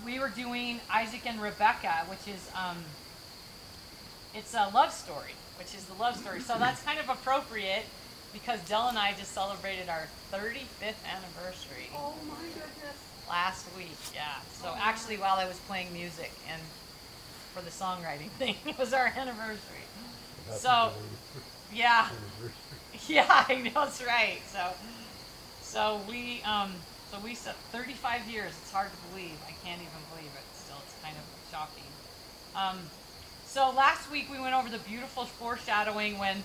We were doing Isaac and Rebecca, which is it's a love story, which is the love story. So that's kind of appropriate because Dell and I just celebrated our 35th anniversary. Oh my goodness. Last week, yeah. So actually, while I was playing music and for the songwriting thing, it was our anniversary. So, yeah, yeah, I know that's right. So we said 35 years. It's hard to believe. I can't even believe it. Still, it's kind of shocking. Um, so last week we went over the beautiful foreshadowing when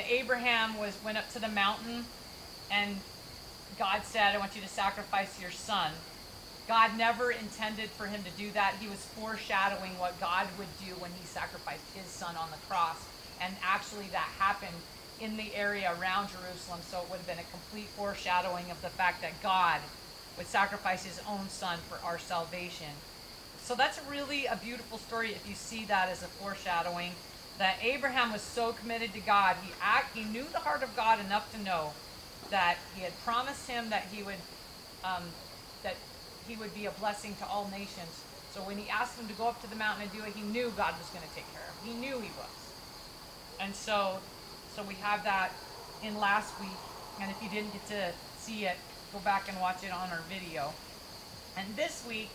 Abraham went up to the mountain, and God said, "I want you to sacrifice your son." God never intended for him to do that. He was foreshadowing what God would do when he sacrificed his son on the cross. And actually that happened in the area around Jerusalem. So it would have been a complete foreshadowing of the fact that God would sacrifice his own son for our salvation. So that's really a beautiful story if you see that as a foreshadowing. That Abraham was so committed to God. He knew the heart of God enough to know that he had promised him that that he would be a blessing to all nations. So when he asked him to go up to the mountain and do it, he knew God was going to take care of him. He knew he was. And so we have that in last week. And if you didn't get to see it, go back and watch it on our video. And this week,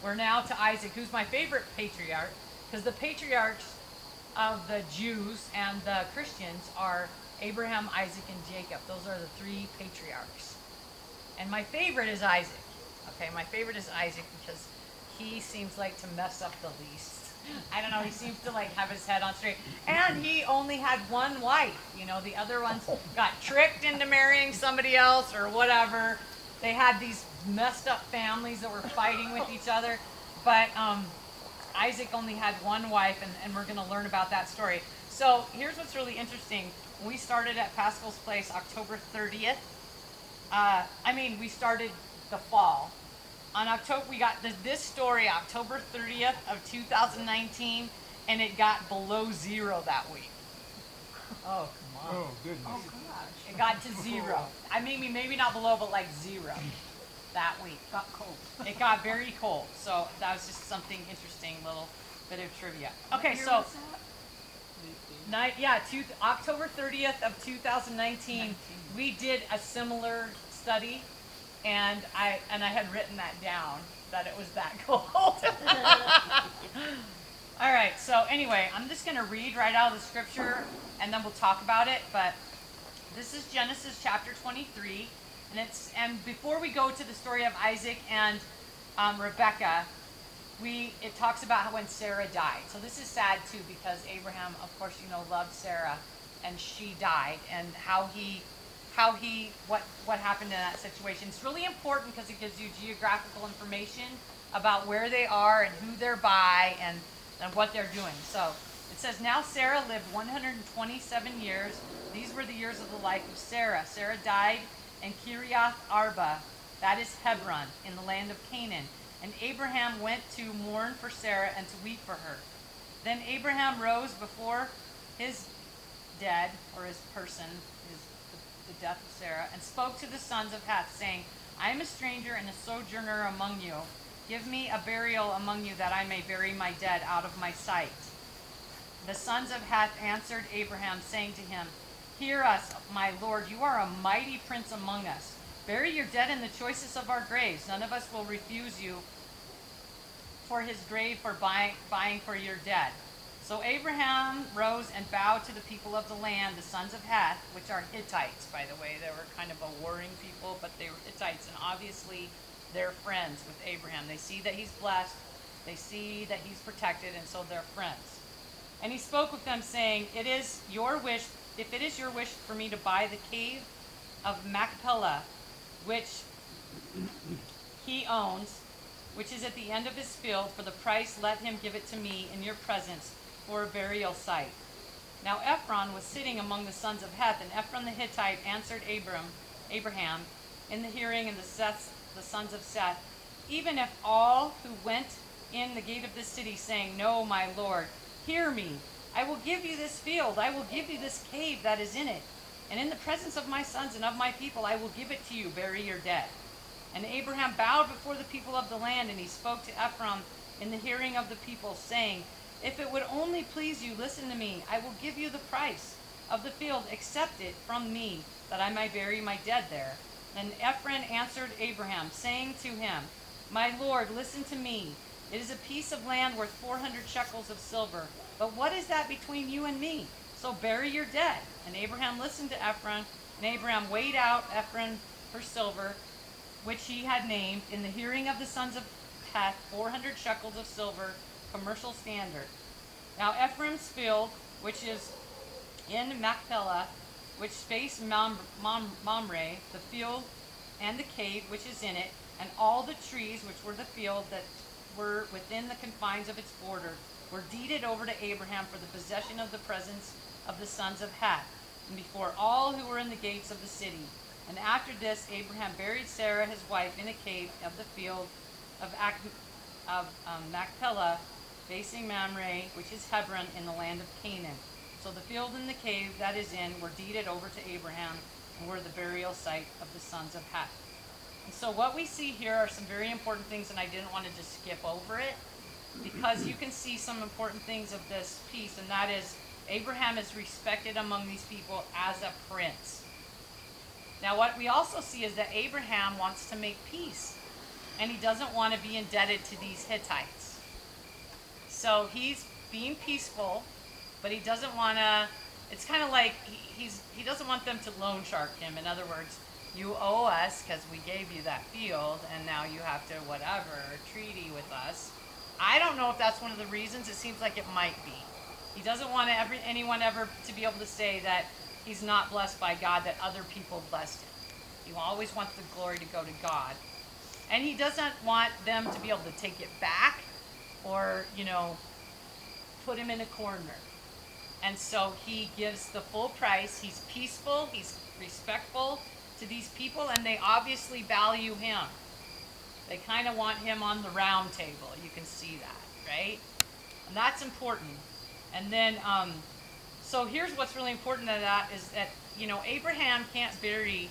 we're now to Isaac, who's my favorite patriarch, because the patriarchs of the Jews and the Christians are Abraham, Isaac, and Jacob. Those are the three patriarchs. And my favorite is Isaac. Okay, my favorite is Isaac because he seems like to mess up the least. I don't know, he seems to like have his head on straight. And he only had one wife. You know, the other ones got tricked into marrying somebody else or whatever. They had these messed up families that were fighting with each other. But Isaac only had one wife, and we're going to learn about that story. So here's what's really interesting. We started at Paskel's place October 30th. We started the fall. On October, we got this story October 30th of 2019, and it got below zero that week. Oh, come on. Oh, goodness. Oh gosh. It got to zero. Maybe not below, but like zero that week. Got cold. It got very cold. So that was just something interesting, little bit of trivia. Okay, What year so was that? October 30th of 2019, we did a similar study, and I had written that down, that it was that cold. All right, so anyway, I'm just going to read right out of the scripture, and then we'll talk about it. But this is Genesis chapter 23, and before we go to the story of Isaac and Rebecca, it talks about how when Sarah died. So this is sad too, because Abraham, of course, loved Sarah, and she died, and what happened in that situation. It's really important because it gives you geographical information about where they are and who they're by and what they're doing. So it says, now Sarah lived 127 years. These were the years of the life of Sarah. Sarah died in Kiriath Arba, that is Hebron, in the land of Canaan. And Abraham went to mourn for Sarah and to weep for her. Then Abraham rose before his dead, or his person, the death of Sarah, and spoke to the sons of Heth, saying, I am a stranger and a sojourner among you. Give me a burial among you, that I may bury my dead out of my sight. The sons of Heth answered Abraham, saying to him, Hear us, my lord, you are a mighty prince among us. Bury your dead in the choicest of our graves. None of us will refuse you for his grave for buying for your dead. So Abraham rose and bowed to the people of the land, the sons of Heth, which are Hittites, by the way. They were kind of a warring people, but they were Hittites, and obviously they're friends with Abraham. They see that he's blessed, they see that he's protected, and so they're friends. And he spoke with them, saying, If it is your wish for me to buy the cave of Machpelah, which he owns, which is at the end of his field, for the price let him give it to me in your presence for a burial site. Now Ephron was sitting among the sons of Heth, and Ephron the Hittite answered Abraham in the hearing of the sons of Seth, even if all who went in the gate of this city, saying, No, my lord, hear me, I will give you this field, I will give you this cave that is in it, and in the presence of my sons and of my people I will give it to you, bury your dead. And Abraham bowed before the people of the land, and he spoke to Ephron in the hearing of the people, saying, If it would only please you, listen to me. I will give you the price of the field. Accept it from me, that I may bury my dead there. And Ephron answered Abraham, saying to him, My lord, listen to me. It is a piece of land worth 400 shekels of silver. But what is that between you and me? So bury your dead. And Abraham listened to Ephron, and Abraham weighed out Ephron for silver, which he had named, in the hearing of the sons of Heth, 400 shekels of silver, commercial standard. Now Ephraim's field, which is in Machpelah, which faced Mamre, the field and the cave which is in it, and all the trees which were the field that were within the confines of its border, were deeded over to Abraham for the possession of the presence of the sons of Heth, and before all who were in the gates of the city. And after this, Abraham buried Sarah his wife in a cave of the field of Machpelah, facing Mamre, which is Hebron, in the land of Canaan. So the field and the cave that is in were deeded over to Abraham, and were the burial site of the sons of Heth. And so what we see here are some very important things, and I didn't want to just skip over it, because you can see some important things of this piece, and that is Abraham is respected among these people as a prince. Now what we also see is that Abraham wants to make peace, and he doesn't want to be indebted to these Hittites. So he's being peaceful, but he doesn't want to, it's kind of like he doesn't want them to loan shark him. In other words, you owe us because we gave you that field, and now you have to whatever, treaty with us. I don't know if that's one of the reasons. It seems like it might be. He doesn't want anyone ever to be able to say that he's not blessed by God, that other people blessed him. He always wants the glory to go to God. And he doesn't want them to be able to take it back or, put him in a corner. And so he gives the full price. He's peaceful. He's respectful to these people, and they obviously value him. They kind of want him on the round table. You can see that, right? And that's important. And then, so here's what's really important to that is that, Abraham can't bury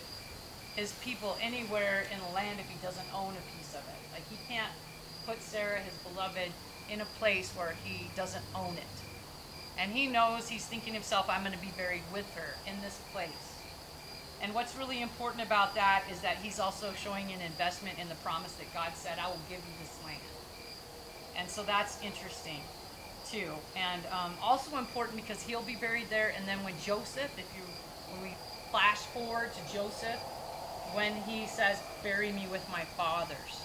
his people anywhere in the land if he doesn't own a piece of it. Like, he can't put Sarah, his beloved, in a place where he doesn't own it. And he knows, he's thinking to himself, I'm going to be buried with her in this place. And what's really important about that is that he's also showing an investment in the promise that God said, I will give you this land. And so that's interesting too. And also important because he'll be buried there. And then when we flash forward to Joseph, when he says, bury me with my fathers,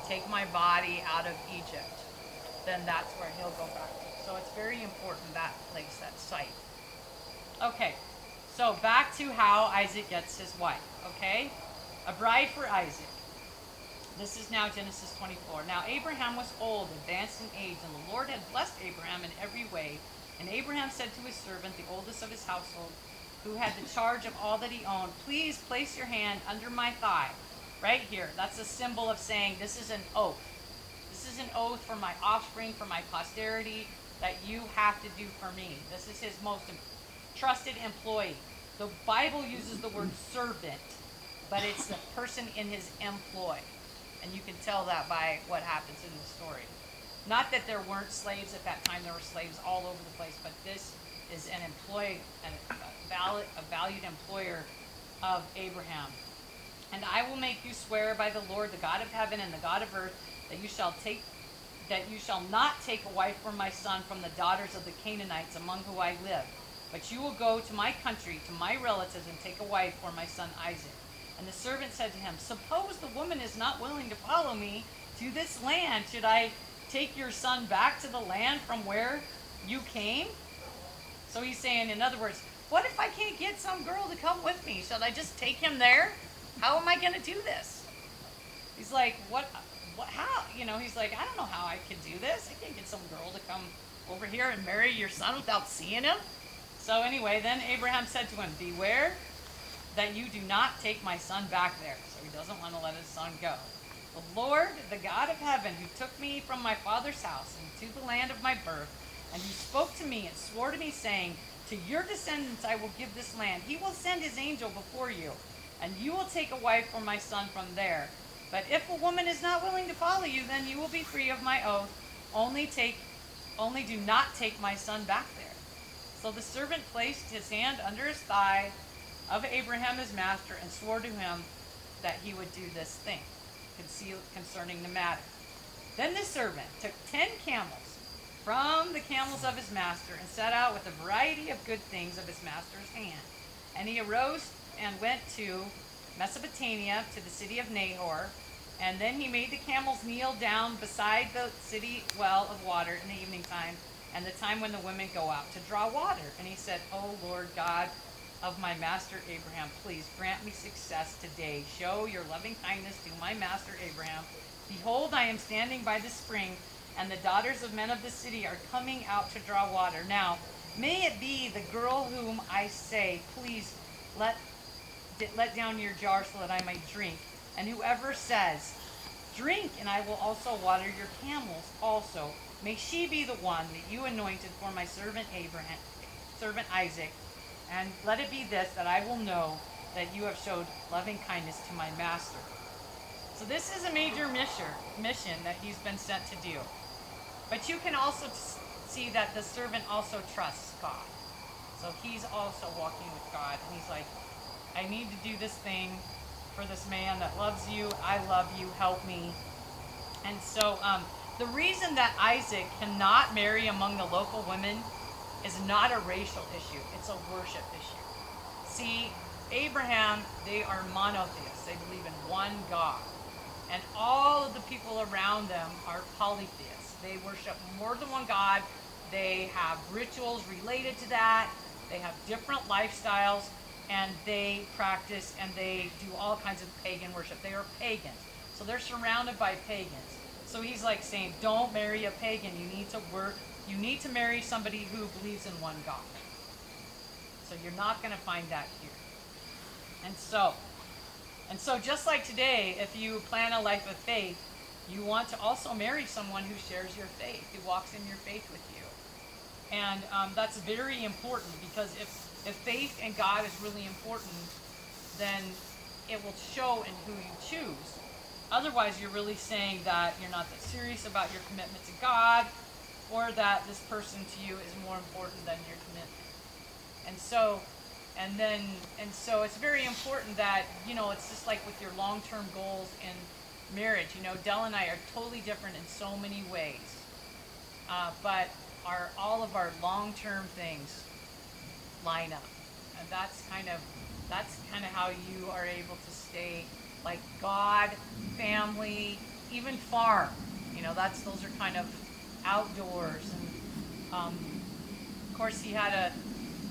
take my body out of Egypt, then that's where he'll go back to. So it's very important, that place, that site. Okay. So back to how Isaac gets his wife, okay? A bride for Isaac. This is now Genesis 24. Now Abraham was old, advanced in age, and the Lord had blessed Abraham in every way. And Abraham said to his servant, the oldest of his household, who had the charge of all that he owned, please place your hand under my thigh. Right here. That's a symbol of saying this is an oath. This is an oath for my offspring, for my posterity, that you have to do for me. This is his most trusted employee. The Bible uses the word servant, but it's the person in his employ. And you can tell that by what happens in the story. Not that there weren't slaves at that time. There were slaves all over the place, but this is an employee, a valued employer of Abraham. And I will make you swear by the Lord, the God of heaven and the God of earth, that you shall not take a wife for my son from the daughters of the Canaanites among whom I live. But you will go to my country, to my relatives, and take a wife for my son Isaac. And the servant said to him, suppose the woman is not willing to follow me to this land. Should I take your son back to the land from where you came? So he's saying, in other words, what if I can't get some girl to come with me? Should I just take him there? How am I going to do this? He's like, how? He's like, I don't know how I could do this. I can't get some girl to come over here and marry your son without seeing him. So anyway, then Abraham said to him, beware that you do not take my son back there. So he doesn't want to let his son go. The Lord, the God of heaven, who took me from my father's house and to the land of my birth, and who spoke to me and swore to me, saying, to your descendants I will give this land. He will send his angel before you, and you will take a wife for my son from there. But if a woman is not willing to follow you, then you will be free of my oath. Only do not take my son back there. So the servant placed his hand under his thigh of Abraham his master and swore to him that he would do this thing concerning the matter. Then the servant took 10 camels from the camels of his master and set out with a variety of good things of his master's hand. And he arose and went to Mesopotamia, to the city of Nahor. And then he made the camels kneel down beside the city well of water in the evening time, and the time when the women go out to draw water. And he said, O Lord God of my master Abraham, please grant me success today. Show your loving kindness to my master Abraham. Behold, I am standing by the spring, and the daughters of men of the city are coming out to draw water. Now, may it be the girl whom I say, please let down your jar so that I may drink. And whoever says, drink, and I will also water your camels also, may she be the one that you anointed for my servant Isaac. And let it be this, that I will know that you have showed loving kindness to my master. So this is a major mission that he's been sent to do. But you can also see that the servant also trusts God. So he's also walking with God, and he's like, I need to do this thing for this man that loves you. I love you. Help me. And so the reason that Isaac cannot marry among the local women is not a racial issue. It's a worship issue. See, Abraham, they are monotheists. They believe in one God. And all of the people around them are polytheists. They worship more than one God. They have rituals related to that. They have different lifestyles. And they practice and they do all kinds of pagan worship. They are pagans. So they're surrounded by pagans. So he's like saying, don't marry a pagan. You need to marry somebody who believes in one God. So you're not going to find that here. And so just like today, if you plan a life of faith, you want to also marry someone who shares your faith, who walks in your faith with you. And that's very important, because if faith in God is really important, then it will show in who you choose. Otherwise, you're really saying that you're not that serious about your commitment to God, or that this person to you is more important than your commitment. And so it's very important that, it's just like with your long-term goals in marriage. Dell and I are totally different in so many ways, but all of our long-term things line up, and that's kind of how you are able to stay like God, family, even farm. Those are kind of outdoors. And of course, he had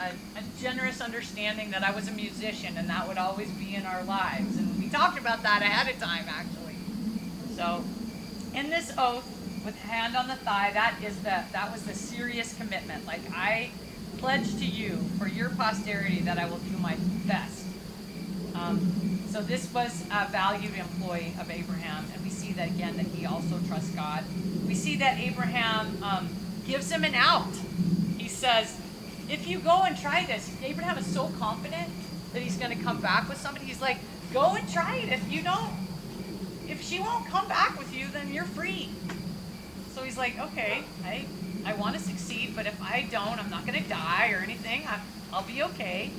a generous understanding that I was a musician, and that would always be in our lives. And we talked about that ahead of time, actually. So, in this oath, with hand on the thigh, that was the serious commitment. Like, I pledge to you for your posterity that I will do my best. So this was a valued employee of Abraham, and we see that again, that he also trusts God. We see that Abraham gives him an out. He says, if you go and try this, Abraham is so confident that he's going to come back with somebody. He's like, go and try it. If she won't come back with you, then you're free. So he's like, okay, I want to succeed, but if I don't, I'm not going to die or anything. I'll be okay.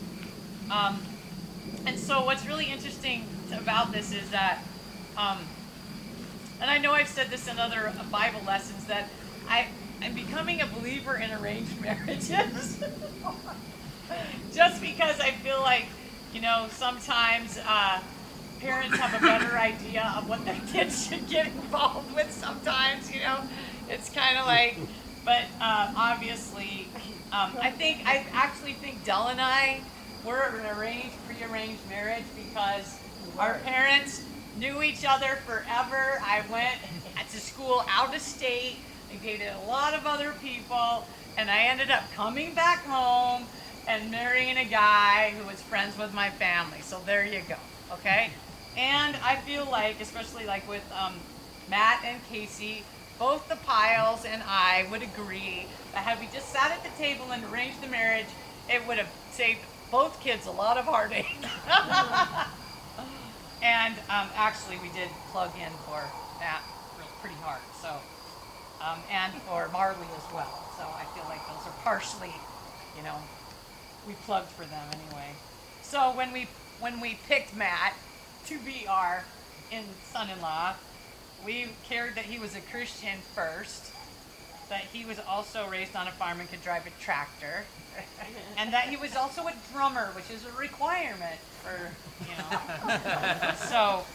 And so what's really interesting about this is that, and I know I've said this in other Bible lessons, that I'm becoming a believer in arranged marriages. Just because I feel like, sometimes parents have a better idea of what their kids should get involved with sometimes, It's kind of like, but obviously, I actually think Dell and I were an pre-arranged marriage, because our parents knew each other forever. I went to school out of state. I dated a lot of other people, and I ended up coming back home and marrying a guy who was friends with my family. So there you go, okay? And I feel like, especially like with Matt and Casey, both the Piles and I would agree that had we just sat at the table and arranged the marriage, it would have saved both kids a lot of heartache. And actually, we did plug in for Matt pretty hard. So, and for Marley as well. So I feel like those are partially, you know, we plugged for them anyway. So when we picked Matt to be our son-in-law, we cared that he was a Christian first, that he was also raised on a farm and could drive a tractor, and that he was also a drummer, which is a requirement for, so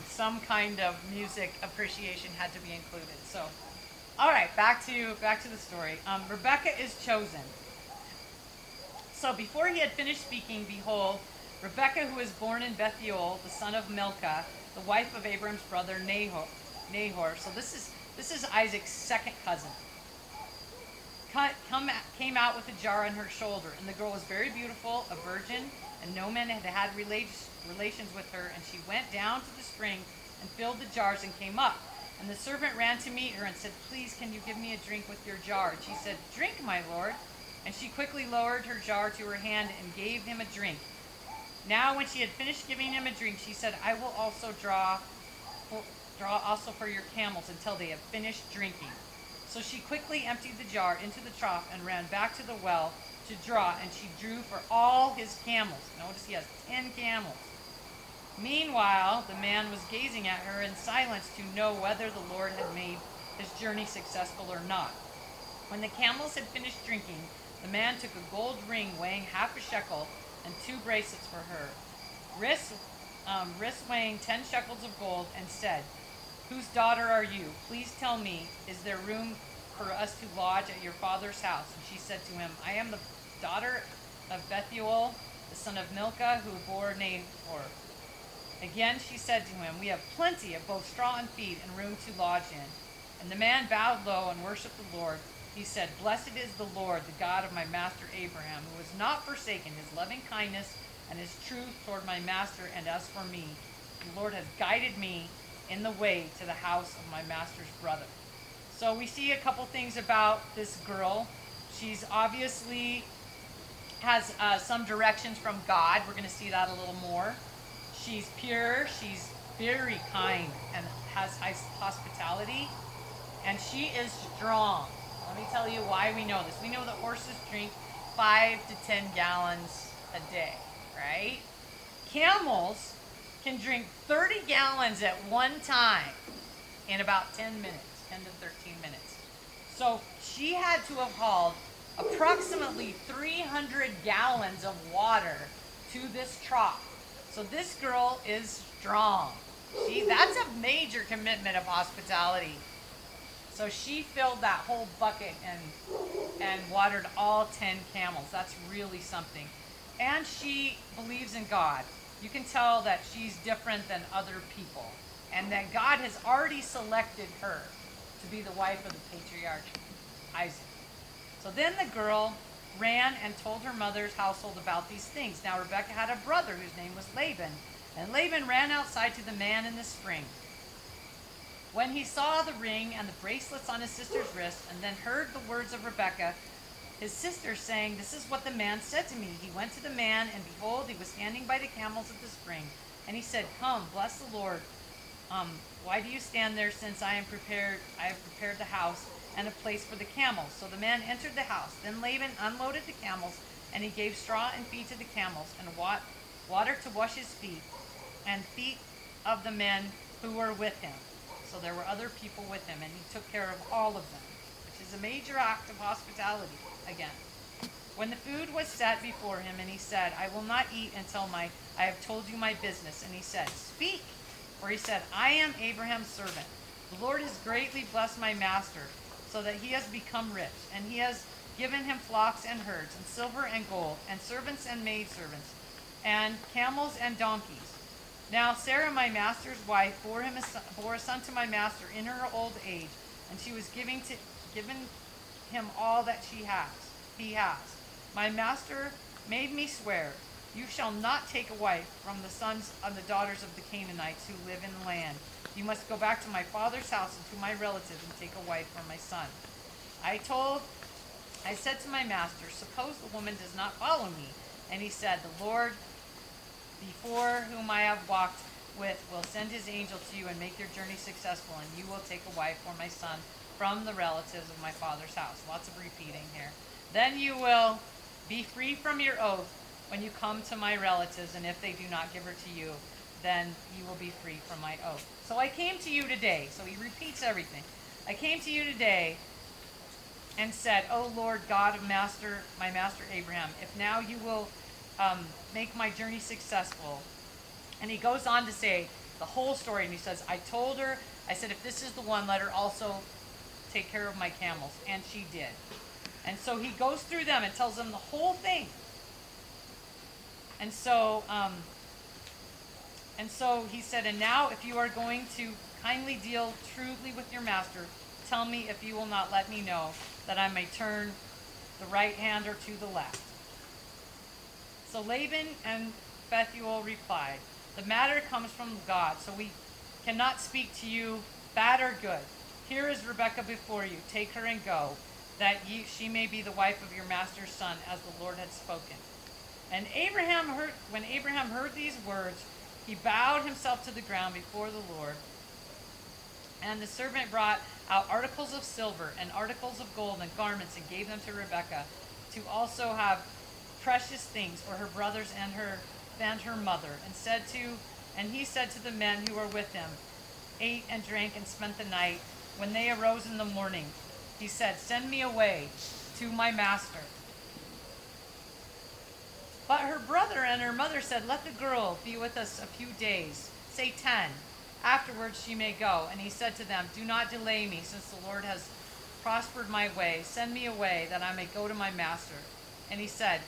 some kind of music appreciation had to be included. So, all right, back to the story. Rebecca is chosen. So before he had finished speaking, behold, Rebekah, who was born in Bethuel, the son of Milcah, the wife of Abram's brother Nahor. So this is Isaac's second cousin. Came out with a jar on her shoulder, and the girl was very beautiful, a virgin, and no man had relations with her. And she went down to the spring and filled the jars and came up. And the servant ran to meet her and said, "Please, can you give me a drink with your jar?" And she said, "Drink, my lord." And she quickly lowered her jar to her hand and gave him a drink. Now when she had finished giving him a drink, she said, "I will also draw also for your camels until they have finished drinking." So she quickly emptied the jar into the trough and ran back to the well to draw, and she drew for all his camels. Notice he has 10 camels. Meanwhile, the man was gazing at her in silence to know whether the Lord had made his journey successful or not. When the camels had finished drinking, the man took a gold ring weighing half a shekel and 2 bracelets for her, wrists weighing 10 shekels of gold, and said, "Whose daughter are you? Please tell me, is there room for us to lodge at your father's house?" And she said to him, "I am the daughter of Bethuel, the son of Milcah, who bore Nahor." Again she said to him, "We have plenty of both straw and feed and room to lodge in." And the man bowed low and worshipped the Lord. He said, "Blessed is the Lord, the God of my master Abraham, who has not forsaken his loving kindness and his truth toward my master. And as for me, the Lord has guided me in the way to the house of my master's brother." So we see a couple things about this girl. She's obviously has some directions from God. We're going to see that a little more. She's pure. She's very kind and has hospitality. And she is strong. Let me tell you why we know this. We know that horses drink 5 to 10 gallons a day, right? Camels can drink 30 gallons at one time in about 10 minutes, 10 to 13 minutes. So she had to have hauled approximately 300 gallons of water to this trough. So this girl is strong. That's a major commitment of hospitality. So she filled that whole bucket and watered all 10 camels. That's really something. And she believes in God. You can tell that she's different than other people, and that God has already selected her to be the wife of the patriarch Isaac. So then the girl ran and told her mother's household about these things. Now Rebekah had a brother whose name was Laban, and Laban ran outside to the man in the spring. When he saw the ring and the bracelets on his sister's wrist, and then heard the words of Rebekah, his sister, saying, "This is what the man said to me." He went to the man, and behold, he was standing by the camels at the spring. And he said, "Come, bless the Lord. Why do you stand there, since I have prepared the house and a place for the camels?" So the man entered the house. Then Laban unloaded the camels, and he gave straw and feed to the camels, and water to wash his feet, and feet of the men who were with him. So there were other people with him, and he took care of all of them, which is a major act of hospitality again. When the food was set before him, and he said, "I will not eat until I have told you my business." And he said, "Speak." For he said, "I am Abraham's servant. The Lord has greatly blessed my master, so that he has become rich, and he has given him flocks and herds, and silver and gold, and servants and maidservants, and camels and donkeys. Now Sarah, my master's wife, bore a son to my master in her old age, and she was given him all that he has. My master made me swear, you shall not take a wife from the sons and the daughters of the Canaanites who live in the land. You must go back to my father's house and to my relatives and take a wife for my son." I said to my master, "Suppose the woman does not follow me." And he said, "The Lord before whom I have walked with will send his angel to you and make your journey successful, and you will take a wife for my son from the relatives of my father's house. Lots of repeating here. Then you will be free from your oath when you come to my relatives, and if they do not give her to you, then you will be free from my oath. So I came to you today. So he repeats everything. I came to you today and said, O Lord God of my master Abraham, if now you will make my journey successful. And he goes on to say the whole story, and he says, I told her, I said, if this is the one, let her also take care of my camels. And she did. And so he goes through them and tells them the whole thing. And so he said, and now if you are going to kindly deal truly with your master, tell me if you will not let me know, that I may turn the right hand or to the left. So Laban and Bethuel replied, the matter comes from God, so we cannot speak to you bad or good. Here is Rebekah before you. Take her and go, that she may be the wife of your master's son, as the Lord had spoken. And when Abraham heard these words, he bowed himself to the ground before the Lord. And the servant brought out articles of silver and articles of gold and garments, and gave them to Rebekah, to also have precious things for her brothers and her mother. And he said to the men who were with him, ate and drank and spent the night. When they arose in the morning, he said, send me away to my master. But her brother and her mother said, let the girl be with us a few days, say 10. Afterwards she may go. And he said to them, do not delay me, since the Lord has prospered my way. Send me away, that I may go to my master. And he said,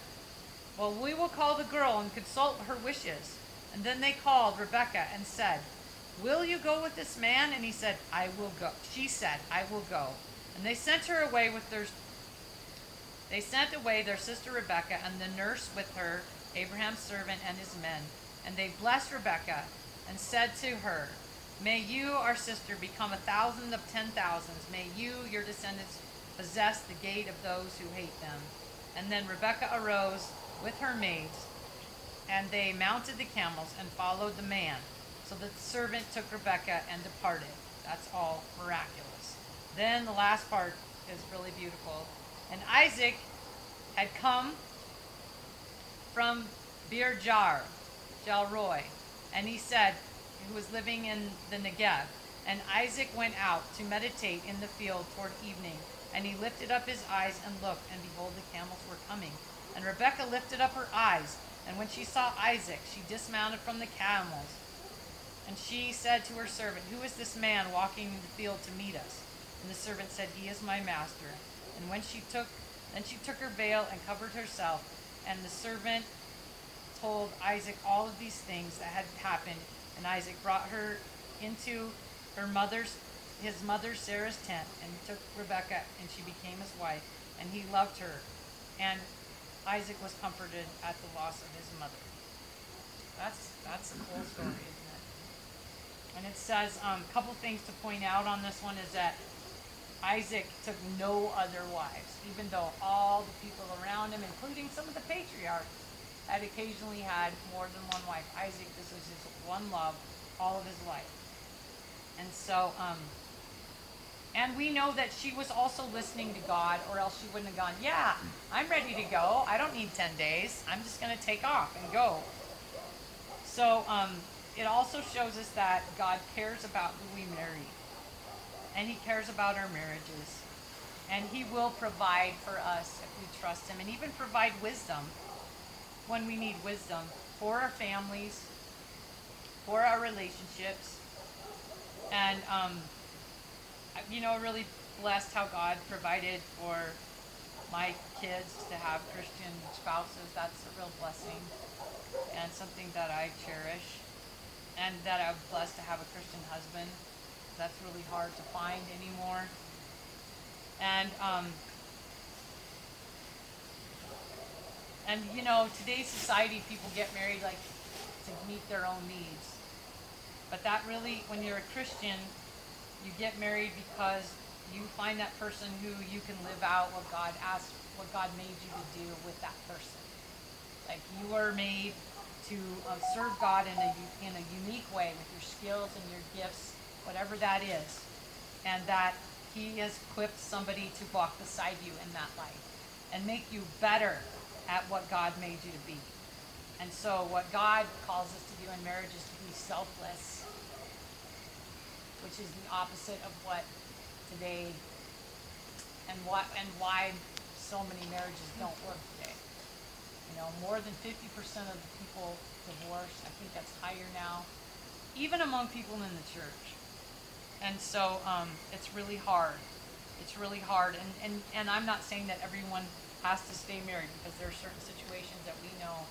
well, we will call the girl and consult her wishes. And then they called Rebekah and said, will you go with this man? And he said, I will go. She said, I will go. And they sent away their sister Rebekah, and the nurse with her, Abraham's servant and his men. And they blessed Rebekah and said to her, may you, our sister, become 1,000 of 10,000s. May you, your descendants, possess the gate of those who hate them. And then Rebekah arose with her maids, and they mounted the camels and followed the man. So the servant took Rebekah and departed. That's all miraculous. Then the last part is really beautiful. And Isaac had come from Bir Jalroi, and he said, who was living in the Negev. And Isaac went out to meditate in the field toward evening, and he lifted up his eyes and looked, and behold, the camels were coming. And Rebekah lifted up her eyes, and when she saw Isaac, she dismounted from the camels. And she said to her servant, who is this man walking in the field to meet us? And the servant said, he is my master. And when she took her veil and covered herself, and the servant told Isaac all of these things that had happened. And Isaac brought her into his mother Sarah's tent, and he took Rebekah, and she became his wife, and he loved her. And Isaac was comforted at the loss of his mother. That's the whole story, isn't it? And it says a couple things to point out on this one is that Isaac took no other wives, even though all the people around him, including some of the patriarchs, had occasionally had more than one wife. Isaac, this was his one love all of his life. And so, and we know that she was also listening to God, or else she wouldn't have gone, yeah, I'm ready to go. I don't need 10 days. I'm just going to take off and go. So it also shows us that God cares about who we marry. And he cares about our marriages. And he will provide for us if we trust him, and even provide wisdom when we need wisdom for our families, for our relationships. And, really blessed how God provided for my kids to have Christian spouses. That's a real blessing and something that I cherish. And that I'm blessed to have a Christian husband. That's really hard to find anymore. And today's society, people get married like to meet their own needs. But that really, when you're a Christian, you get married because you find that person who you can live out what God made you to do with that person. Like, you are made to serve God in a unique way with your skills and your gifts, whatever that is, and that He has equipped somebody to walk beside you in that life and make you better at what God made you to be. And so what God calls us to do in marriage is to be selfless, which is the opposite of what today and why so many marriages don't work today. You know, more than 50% of the people divorce. I think that's higher now, even among people in the church. And so it's really hard. It's really hard. And I'm not saying that everyone has to stay married, because there are certain situations that we know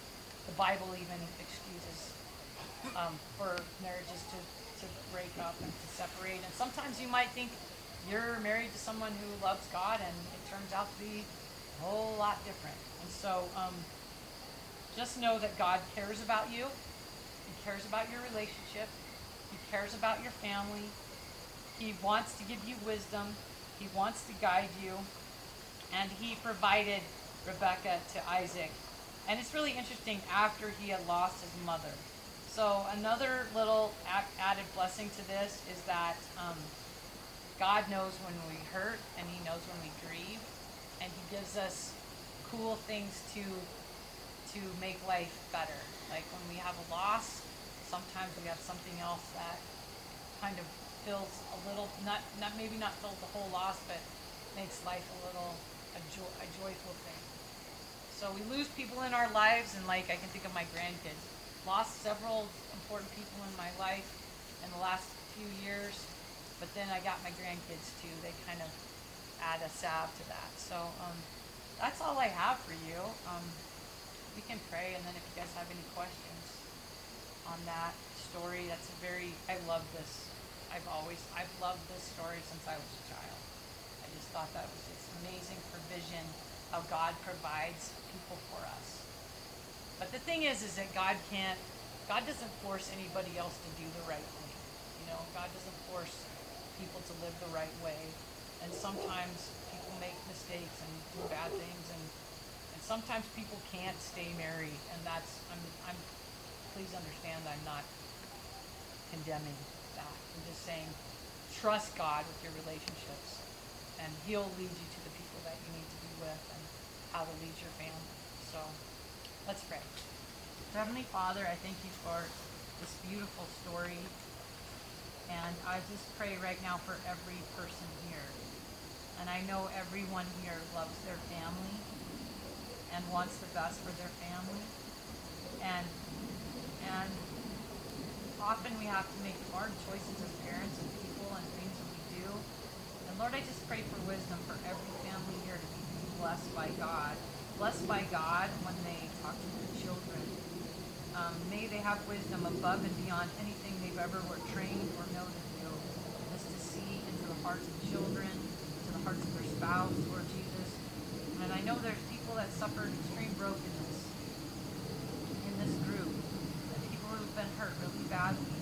the Bible even excuses for marriages to break up and to separate. And sometimes you might think you're married to someone who loves God, and it turns out to be a whole lot different. And so just know that God cares about you. He cares about your relationship. He cares about your family. He wants to give you wisdom. He wants to guide you. And He provided Rebecca to Isaac. And it's really interesting, after he had lost his mother. So another little added blessing to this is that God knows when we hurt, and He knows when we grieve. And He gives us cool things to make life better. Like when we have a loss, sometimes we have something else that kind of fills a little, maybe not fills the whole loss, but makes life a joyful thing. So we lose people in our lives, and like I can think of my grandkids. Lost several important people in my life in the last few years, but then I got my grandkids too. They kind of add a salve to that. So that's all I have for you. We can pray, and then if you guys have any questions on that story, I love this. I've loved this story since I was a child. I just thought that was this amazing provision, how God provides people for us. But the thing is that God doesn't force anybody else to do the right thing. You know, God doesn't force people to live the right way. And sometimes people make mistakes and do bad things, and sometimes people can't stay married. And please understand, I'm not condemning that. I'm just saying, trust God with your relationships, and He'll lead you to the people that you need to be with, and how to lead your family. So let's pray. Heavenly Father, I thank You for this beautiful story, and I just pray right now for every person here. And I know everyone here loves their family and wants the best for their family. And often we have to make hard choices as parents and people and things that we do. And Lord, I just pray for wisdom for every family here to be blessed by God. Blessed by God when they talk to their children. May they have wisdom above and beyond anything they've ever were trained or know to do. Just to see into the hearts of children, into the hearts of their spouse, Lord Jesus. And I know there's people that suffered extreme brokenness in this group. And people who've been hurt really badly.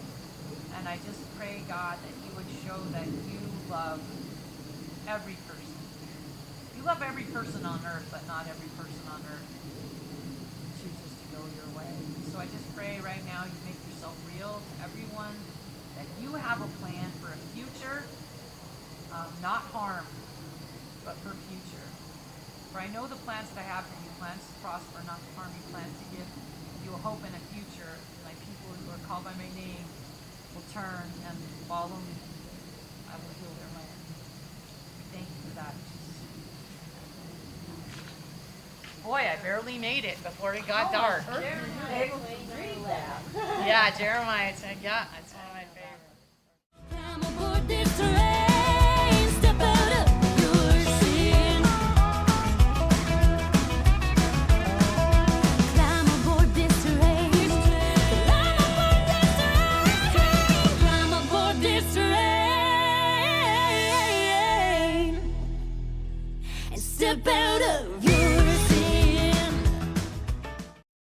And I just pray, God, that You would show that You love every person. You love every person on earth, but not every person on earth chooses to go Your way. So I just pray right now You make Yourself real to everyone, that You have a plan for a future, not harm, but for future. For I know the plans that I have for You, plans to prosper, not to harm You, plans to give You a hope and a future. My people who are called by My name will turn and follow Me. I will heal their land. We thank You for that. Boy, I barely made it before it got dark. Jeremiah 23. Yeah, Jeremiah. Yeah, that's one of my favorites.